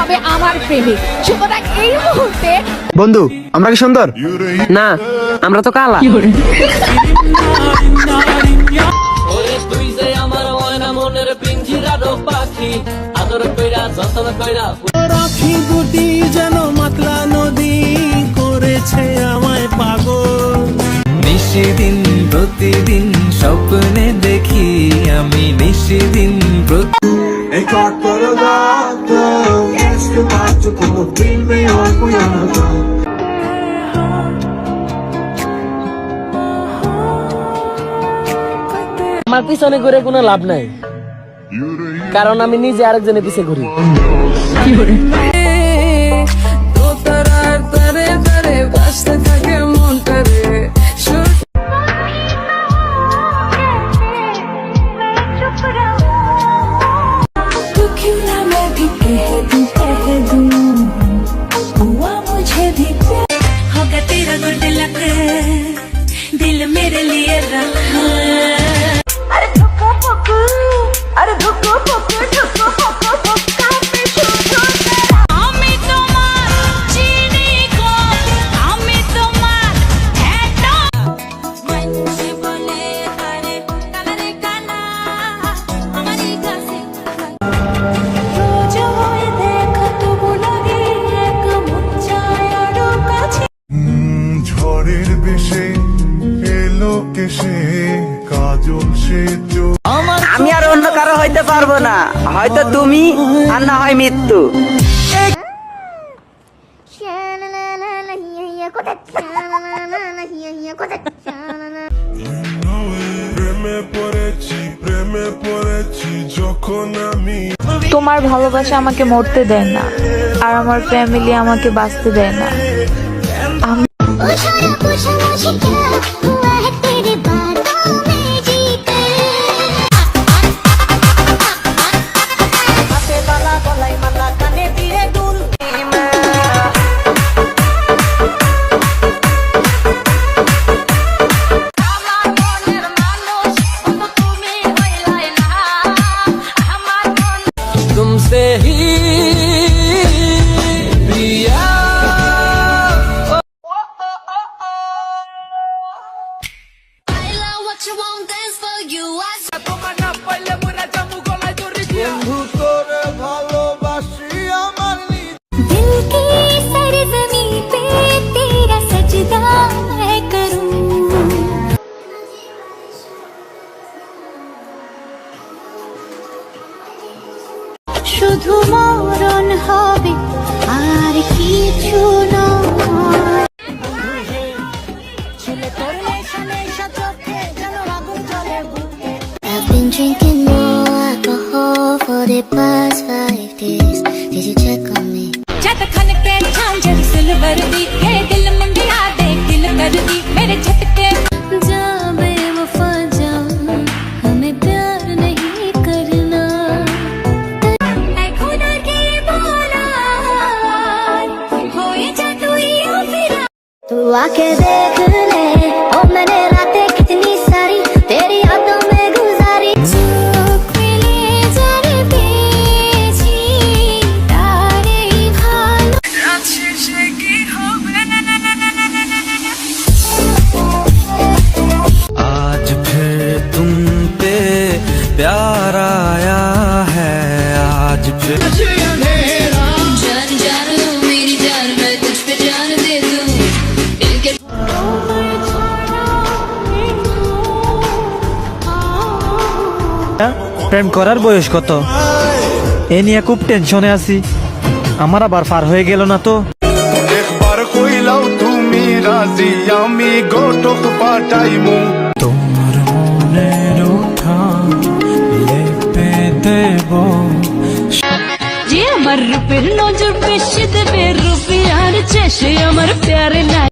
হবে আমার প্রেমিক। সুতরাং এই মুহূর্তে বন্ধু আমরা কি সুন্দর? না, আমরা তো কালা। তুই যে আমার ময়না মনের পিঞ্জিরার পাখি, আদর কইরা যতন কইরা রাখি গুটি যেন মাতলা নদী করেছে আমায় পাগল। নিশিদিন প্রতিদিন স্বপ্নে দেখি আমি, নিশিদিন Een kwart voor de water, eerst gemaakt, kom op 10 miljoen voor jou. আমার পিছনে ঘুরে কোনো লাভ নাই, কারণ আমি নিজে আরেকজনের পিছে ঘুরি। दिल मेरे लिए रखा। ঝড়ের বেশে এলো কেসে কাজল সে আমি আর অন্য কারো হইতে পারবো না, হয়তো তুমি আর না হয় মৃত্যু। প্রেমে পড়েছি যখন আমি। তোমার ভালোবাসা আমাকে মরতে দেয় না, আর আমার ফ্যামিলি আমাকে বাঁচতে দেয় না। तुमसे ही पिया। বন্ধু তোরে ভালোবাসি আমার दिल की सरजमी पे तेरा सजदा मैं करूं। শুধু মরণ হবে আর কিছু নয়। I've been drinking more alcohol for the past 5 days. Did you check on me? जब खन के झांझर सिल्वर दी है दिल मंडिया दे दिल कर दी मेरे झटके। जा बेवफा जा हमें प्यार नहीं करना। ऐ खुदा की बोला हो ये जादू या फिर तू आके देख ले ओ मैंने रातें कितनी सारी तेरी यादों में गुजारी। चुप ले जा रे बेची तारे भालो अच्छे की होवे। आज फिर तुम पे प्यार आया है, आज फिर जान जान मेरी जान मैं तुझ पे जान दे दूं। दिल के প্রেম করার বয়স কত? এ নিয়ে খুব টেনশনে আছি, আমার আবার পার হয়ে গেল না তো। একবার কইলাও তুমি রাজি, আমি গোটক পাঠাইমু। তোমার মনের উঠান লেপে দেব। যে আমার রূপের নজর বেশি দেবে রূপিয়ার চেষে আমার প্যারে